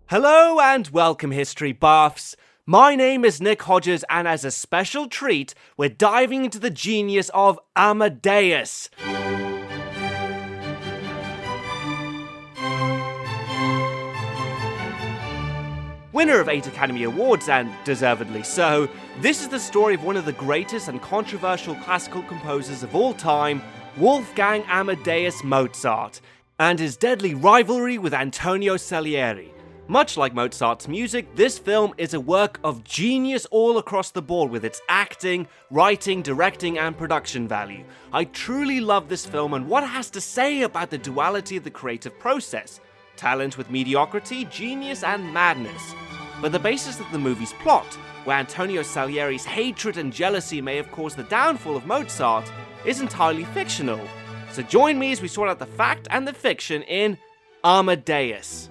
Hello and welcome, history buffs. My name is Nick Hodges, and as a special treat, we're diving into the genius of Amadeus. Winner of 8 Academy Awards, and deservedly so, this is the story of one of the greatest and controversial classical composers of all time, Wolfgang Amadeus Mozart, and his deadly rivalry with Antonio Salieri. Much like Mozart's music, this film is a work of genius all across the board with its acting, writing, directing, and production value. I truly love this film and what it has to say about the duality of the creative process. Talent with mediocrity, genius, and madness. But the basis of the movie's plot, where Antonio Salieri's hatred and jealousy may have caused the downfall of Mozart, is entirely fictional. So join me as we sort out the fact and the fiction in Amadeus.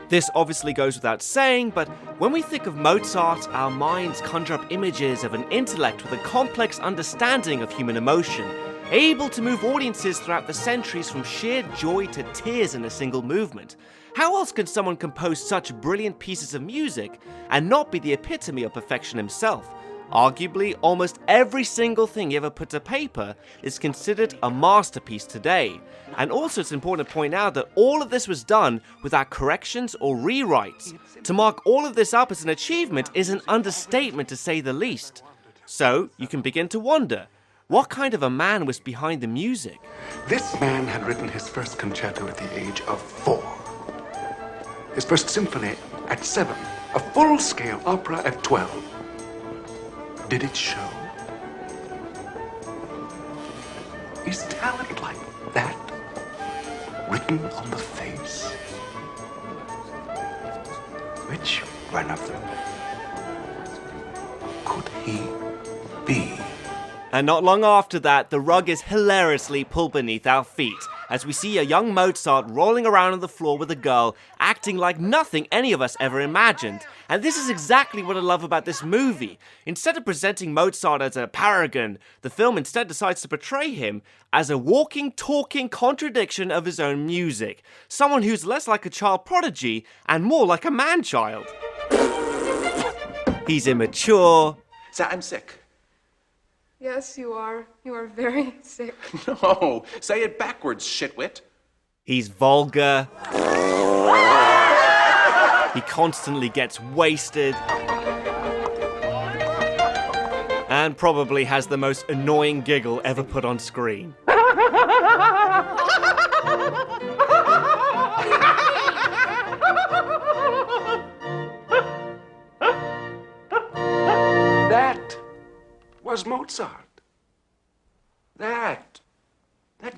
This obviously goes without saying, but when we think of Mozart, our minds conjure up images of an intellect with a complex understanding of human emotion, able to move audiences throughout the centuries from sheer joy to tears in a single movement. How else can someone compose such brilliant pieces of music and not be the epitome of perfection himself? Arguably, almost every single thing he ever put to paper is considered a masterpiece today. And also it's important to point out that all of this was done without corrections or rewrites. To mark all of this up as an achievement is an understatement to say the least. So, you can begin to wonder, what kind of a man was behind the music? This man had written his first concerto at the age of 4. His first symphony at 7. A full-scale opera at 12. Did it show? Is talent like that written on the face? Which one of them could he be? And not long after that, the rug is hilariously pulled beneath our feet, as we see a young Mozart rolling around on the floor with a girl, acting like nothing any of us ever imagined. And this is exactly what I love about this movie. Instead of presenting Mozart as a paragon, the film instead decides to portray him as a walking, talking contradiction of his own music. Someone who's less like a child prodigy and more like a man-child. He's immature. Say, I'm sick. Yes, you are. You are very sick. No, say it backwards, shitwit. He's vulgar. He constantly gets wasted. And probably has the most annoying giggle ever put on screen. That was Mozart. That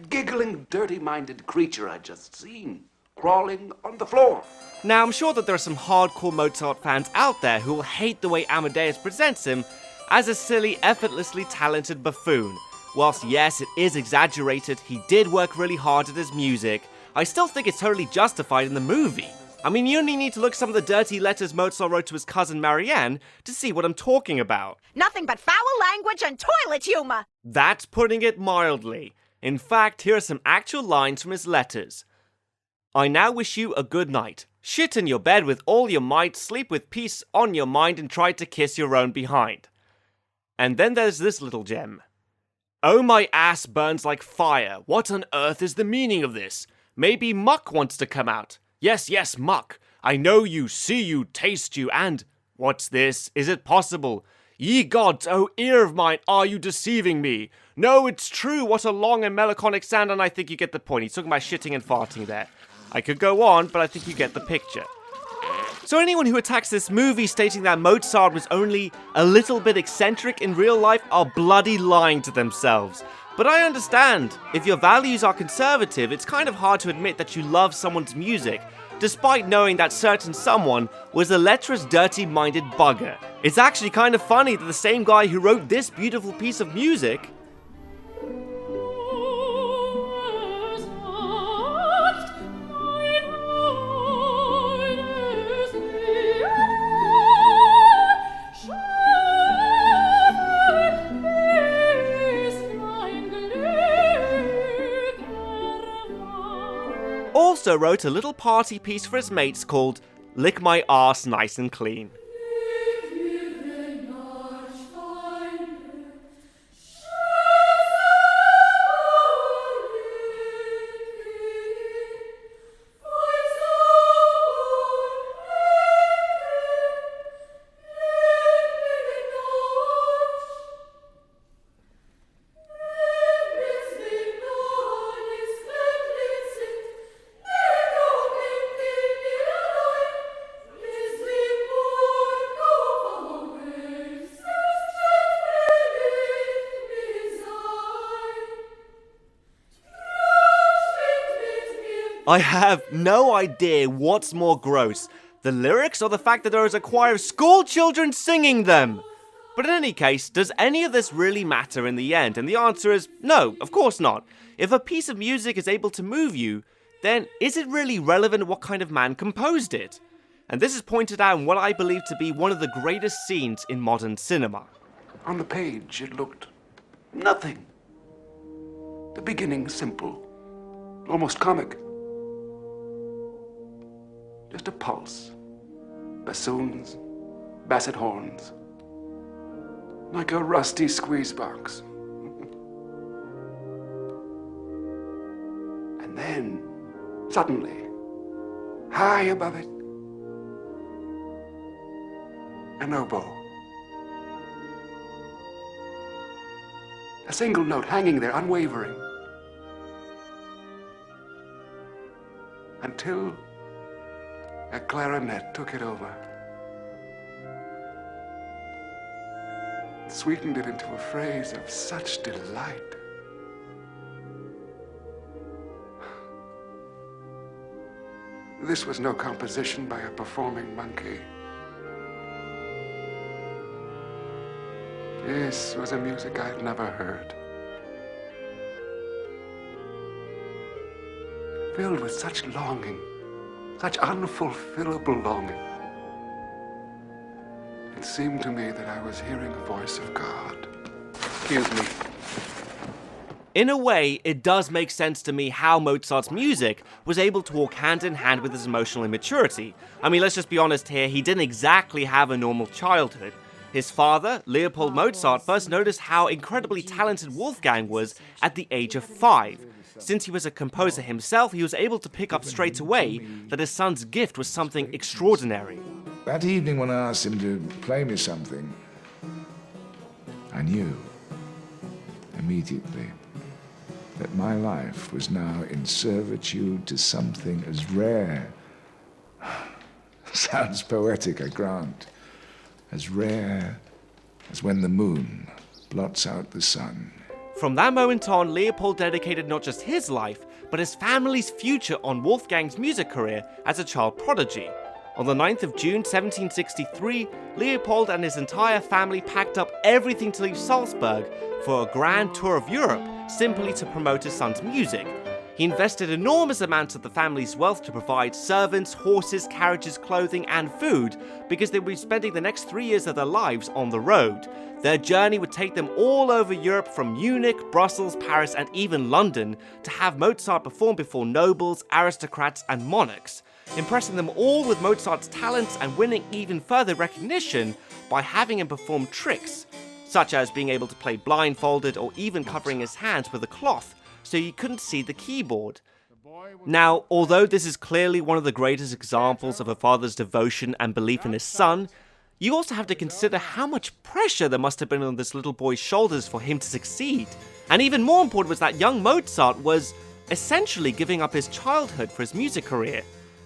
giggling, dirty-minded creature I'd just seen, crawling on the floor. Now, I'm sure that there are some hardcore Mozart fans out there who will hate the way Amadeus presents him as a silly, effortlessly talented buffoon. Whilst yes, it is exaggerated, he did work really hard at his music, I still think it's totally justified in the movie. I mean, you only need to look at some of the dirty letters Mozart wrote to his cousin Marianne to see what I'm talking about. Nothing but foul language and toilet humor. That's putting it mildly. In fact, here are some actual lines from his letters. I now wish you a good night. Shit in your bed with all your might, sleep with peace on your mind, and try to kiss your own behind. And then there's this little gem. Oh, my ass burns like fire. What on earth is the meaning of this? Maybe Muck wants to come out. Yes, Muck. I know you, see you, taste you, and... What's this? Is it possible? Ye gods, oh ear of mine, are you deceiving me? No, it's true. What a long and melancholic sound, and I think you get the point. He's talking about shitting and farting there. I could go on, but I think you get the picture. So anyone who attacks this movie stating that Mozart was only a little bit eccentric in real life are bloody lying to themselves. But I understand. If your values are conservative, it's kind of hard to admit that you love someone's music, despite knowing that certain someone was a lecherous, dirty-minded bugger. It's actually kind of funny that the same guy who wrote this beautiful piece of music also wrote a little party piece for his mates called Lick My Arse Nice and Clean. I have no idea what's more gross, the lyrics or the fact that there is a choir of school children singing them. But in any case, does any of this really matter in the end? And the answer is no, of course not. If a piece of music is able to move you, then is it really relevant what kind of man composed it? And this is pointed out in what I believe to be one of the greatest scenes in modern cinema. On the page, it looked nothing. The beginning simple, almost comic. Just a pulse. Bassoons, basset horns. Like a rusty squeeze box. And then, suddenly, high above it, an oboe. A single note hanging there, unwavering. Until a clarinet took it over. Sweetened it into a phrase of such delight. This was no composition by a performing monkey. This was a music I'd never heard. Filled with such longing, such unfulfillable longing. It seemed to me that I was hearing the voice of God. Excuse me. In a way, it does make sense to me how Mozart's music was able to walk hand in hand with his emotional immaturity. I mean, let's just be honest here, he didn't exactly have a normal childhood. His father, Leopold Mozart, first noticed how incredibly talented Wolfgang was at the age of 5. Since he was a composer himself, he was able to pick up straight away that his son's gift was something extraordinary. That evening when I asked him to play me something, I knew immediately that my life was now in servitude to something as rare, sounds poetic, I grant, as rare as when the moon blots out the sun. From that moment on, Leopold dedicated not just his life, but his family's future on Wolfgang's music career as a child prodigy. On the 9th of June 1763, Leopold and his entire family packed up everything to leave Salzburg for a grand tour of Europe, simply to promote his son's music. He invested enormous amounts of the family's wealth to provide servants, horses, carriages, clothing, and food, because they would be spending the next 3 years of their lives on the road. Their journey would take them all over Europe, from Munich, Brussels, Paris, and even London, to have Mozart perform before nobles, aristocrats, and monarchs, impressing them all with Mozart's talents and winning even further recognition by having him perform tricks, such as being able to play blindfolded or even covering his hands with a cloth so you couldn't see the keyboard. Now, although this is clearly one of the greatest examples of a father's devotion and belief in his son, you also have to consider how much pressure there must have been on this little boy's shoulders for him to succeed. And even more important was that young Mozart was essentially giving up his childhood for his music career.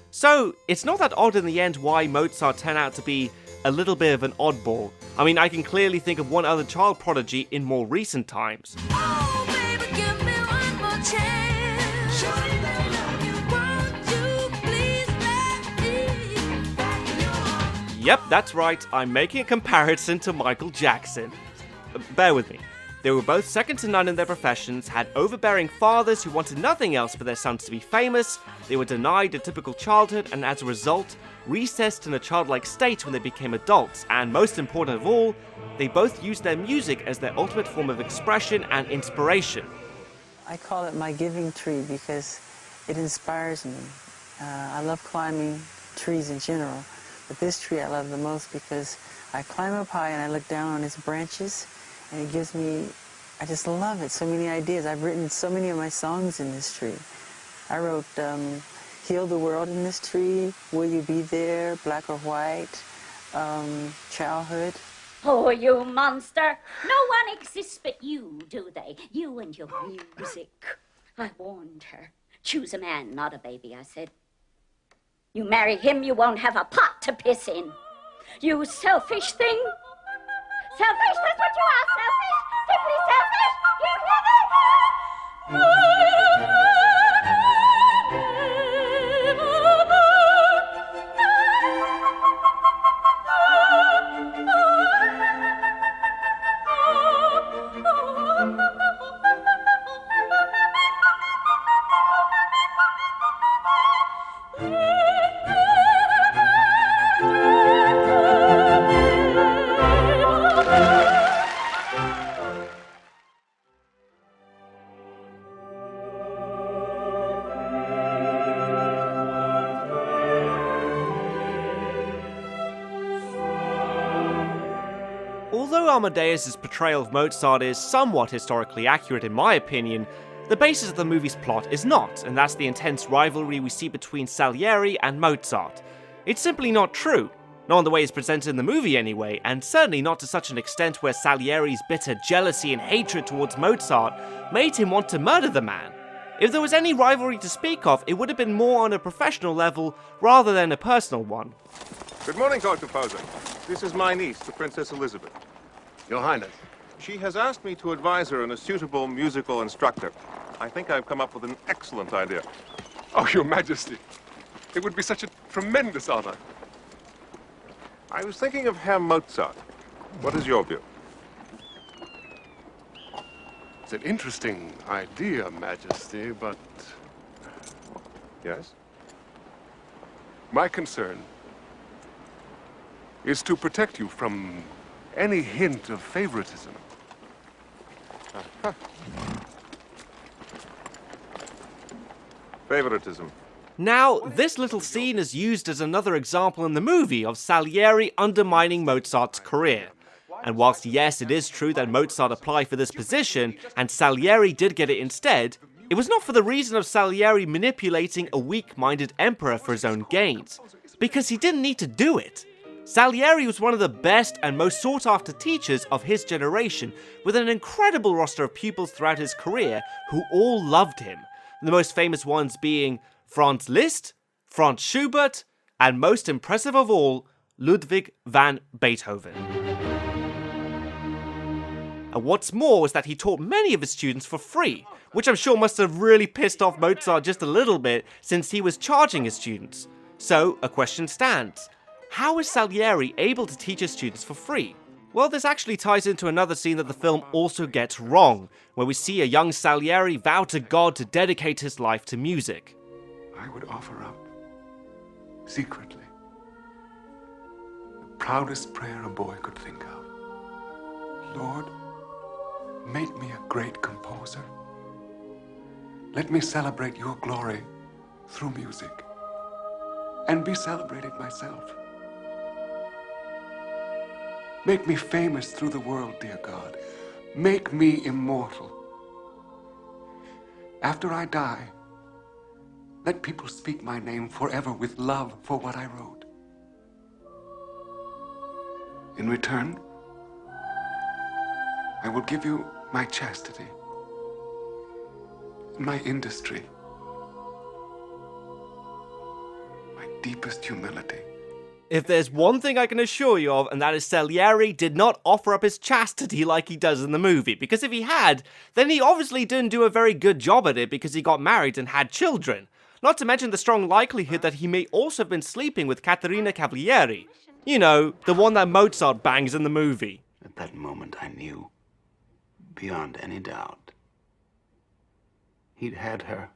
So, it's not that odd in the end why Mozart turned out to be a little bit of an oddball. I mean, I can clearly think of one other child prodigy in more recent times. Oh, baby, give me one more chance. Won't you please let me? Yep, that's right, I'm making a comparison to Michael Jackson. Bear with me. They were both second to none in their professions, had overbearing fathers who wanted nothing else for their sons to be famous, they were denied a typical childhood, and as a result, recessed in a childlike state when they became adults, and most important of all, they both used their music as their ultimate form of expression and inspiration. I call it my giving tree because it inspires me. I love climbing trees in general, but this tree I love the most because I climb up high and I look down on its branches, and it gives me, I just love it, so many ideas. I've written so many of my songs in this tree. I wrote Heal the World in this tree, Will You Be There, Black or White, Childhood. Oh, you monster! No one exists but you, do they? You and your music. I warned her. Choose a man, not a baby, I said. You marry him, you won't have a pot to piss in. You selfish thing. Selfish, that's what you are, selfish. Simply selfish. You hear Although Amadeus' portrayal of Mozart is somewhat historically accurate in my opinion, the basis of the movie's plot is not, and that's the intense rivalry we see between Salieri and Mozart. It's simply not true. Not in the way it's presented in the movie anyway, and certainly not to such an extent where Salieri's bitter jealousy and hatred towards Mozart made him want to murder the man. If there was any rivalry to speak of, it would have been more on a professional level rather than a personal one. Good morning, Court Composer. This is my niece, the Princess Elizabeth. Your Highness. She has asked me to advise her on a suitable musical instructor. I think I've come up with an excellent idea. Oh, Your Majesty. It would be such a tremendous honor. I was thinking of Herr Mozart. What is your view? It's an interesting idea, Majesty, but Yes? my concern is to protect you from any hint of favoritism. Favoritism. Now, this little scene is used as another example in the movie of Salieri undermining Mozart's career. And whilst yes, it is true that Mozart applied for this position, and Salieri did get it instead, it was not for the reason of Salieri manipulating a weak-minded emperor for his own gains, because he didn't need to do it. Salieri was one of the best and most sought-after teachers of his generation, with an incredible roster of pupils throughout his career who all loved him, the most famous ones being Franz Liszt, Franz Schubert, and most impressive of all, Ludwig van Beethoven. And what's more is that he taught many of his students for free, which I'm sure must have really pissed off Mozart just a little bit since he was charging his students. So, a question stands. How is Salieri able to teach his students for free? Well, this actually ties into another scene that the film also gets wrong, where we see a young Salieri vow to God to dedicate his life to music. I would offer up, secretly, the proudest prayer a boy could think of. Lord, make me a great composer. Let me celebrate your glory through music, and be celebrated myself. Make me famous through the world, dear God. Make me immortal. After I die, let people speak my name forever with love for what I wrote. In return, I will give you my chastity, my industry, my deepest humility. If there's one thing I can assure you of, and that is Salieri did not offer up his chastity like he does in the movie, because if he had, then he obviously didn't do a very good job at it because he got married and had children. Not to mention the strong likelihood that he may also have been sleeping with Caterina Cavalieri. You know, the one that Mozart bangs in the movie. At that moment I knew, beyond any doubt, he'd had her.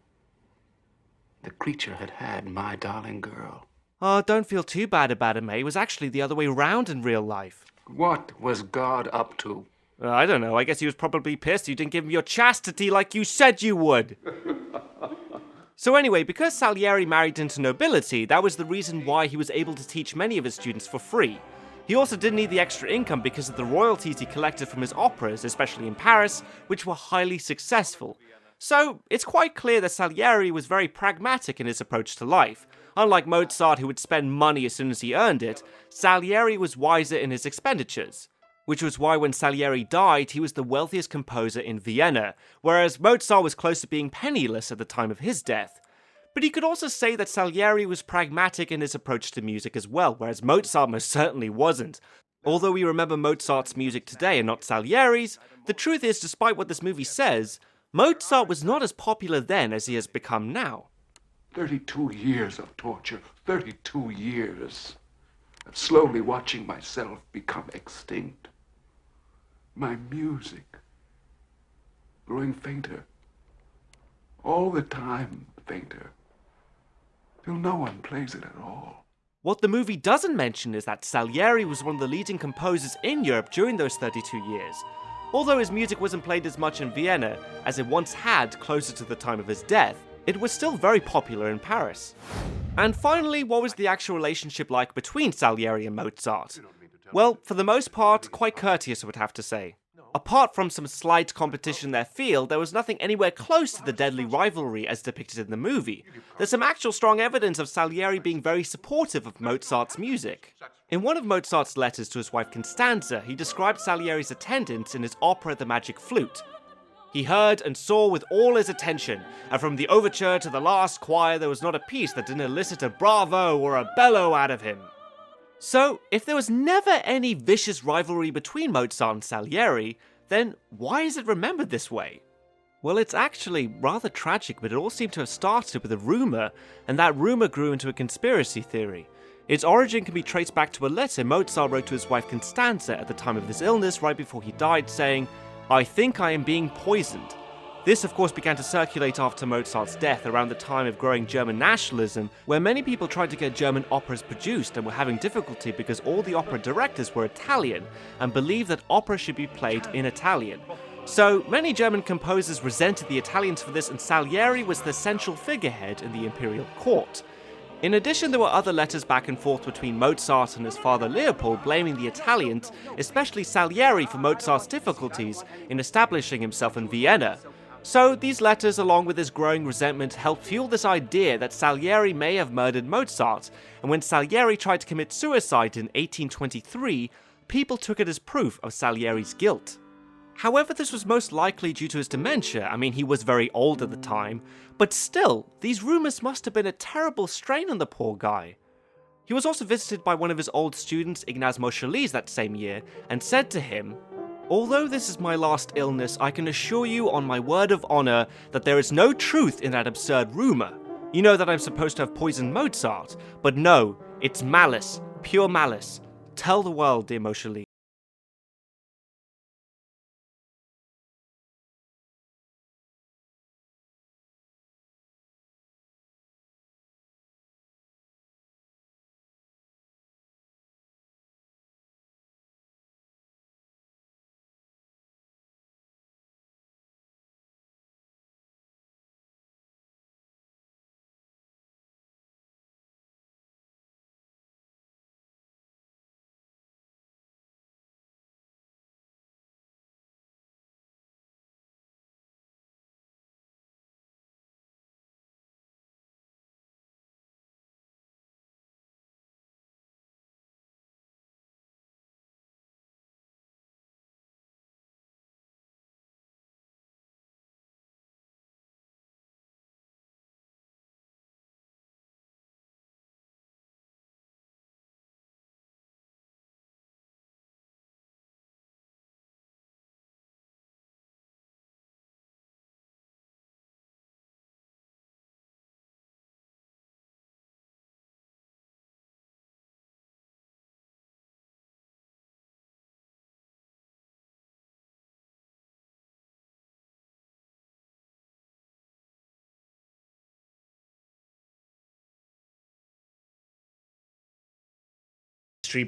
The creature had had my darling girl. Oh, don't feel too bad about it, mate. It was actually the other way round in real life. What was God up to? I don't know. I guess he was probably pissed you didn't give him your chastity like you said you would. So anyway, because Salieri married into nobility, that was the reason why he was able to teach many of his students for free. He also didn't need the extra income because of the royalties he collected from his operas, especially in Paris, which were highly successful. So it's quite clear that Salieri was very pragmatic in his approach to life. Unlike Mozart, who would spend money as soon as he earned it, Salieri was wiser in his expenditures. Which was why when Salieri died, he was the wealthiest composer in Vienna, whereas Mozart was close to being penniless at the time of his death. But you could also say that Salieri was pragmatic in his approach to music as well, whereas Mozart most certainly wasn't. Although we remember Mozart's music today and not Salieri's, the truth is, despite what this movie says, Mozart was not as popular then as he has become now. 32 years of torture, 32 years of slowly watching myself become extinct. My music growing fainter, all the time fainter, till no one plays it at all. What the movie doesn't mention is that Salieri was one of the leading composers in Europe during those 32 years. Although his music wasn't played as much in Vienna as it once had closer to the time of his death, it was still very popular in Paris. And finally, what was the actual relationship like between Salieri and Mozart? Well, for the most part, quite courteous, I would have to say. Apart from some slight competition in their field, there was nothing anywhere close to the deadly rivalry as depicted in the movie. There's some actual strong evidence of Salieri being very supportive of Mozart's music. In one of Mozart's letters to his wife Constanza, he described Salieri's attendance in his opera The Magic Flute. He heard and saw with all his attention, and from the overture to the last choir there was not a piece that didn't elicit a bravo or a bellow out of him. So, if there was never any vicious rivalry between Mozart and Salieri, then why is it remembered this way? Well, it's actually rather tragic, but it all seemed to have started with a rumour, and that rumour grew into a conspiracy theory. Its origin can be traced back to a letter Mozart wrote to his wife Constanza at the time of his illness right before he died, saying, "I think I am being poisoned." This of course began to circulate after Mozart's death around the time of growing German nationalism, where many people tried to get German operas produced and were having difficulty because all the opera directors were Italian and believed that opera should be played in Italian. So many German composers resented the Italians for this, and Salieri was the central figurehead in the imperial court. In addition, there were other letters back and forth between Mozart and his father Leopold blaming the Italians, especially Salieri, for Mozart's difficulties in establishing himself in Vienna. So these letters, along with his growing resentment, helped fuel this idea that Salieri may have murdered Mozart, and when Salieri tried to commit suicide in 1823, people took it as proof of Salieri's guilt. However, this was most likely due to his dementia. I mean, he was very old at the time, but still, these rumours must have been a terrible strain on the poor guy. He was also visited by one of his old students, Ignaz Moscheles, that same year, and said to him, "Although this is my last illness, I can assure you on my word of honour that there is no truth in that absurd rumour. You know that I'm supposed to have poisoned Mozart, but no, it's malice, pure malice. Tell the world, dear Moscheles."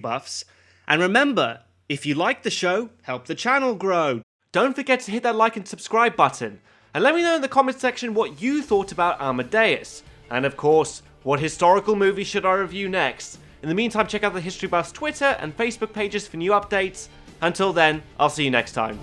Buffs. And remember, if you like the show, help the channel grow. Don't forget to hit that like and subscribe button. And let me know in the comments section what you thought about Amadeus. And of course, what historical movie should I review next? In the meantime, check out the History Buff's Twitter and Facebook pages for new updates. Until then, I'll see you next time.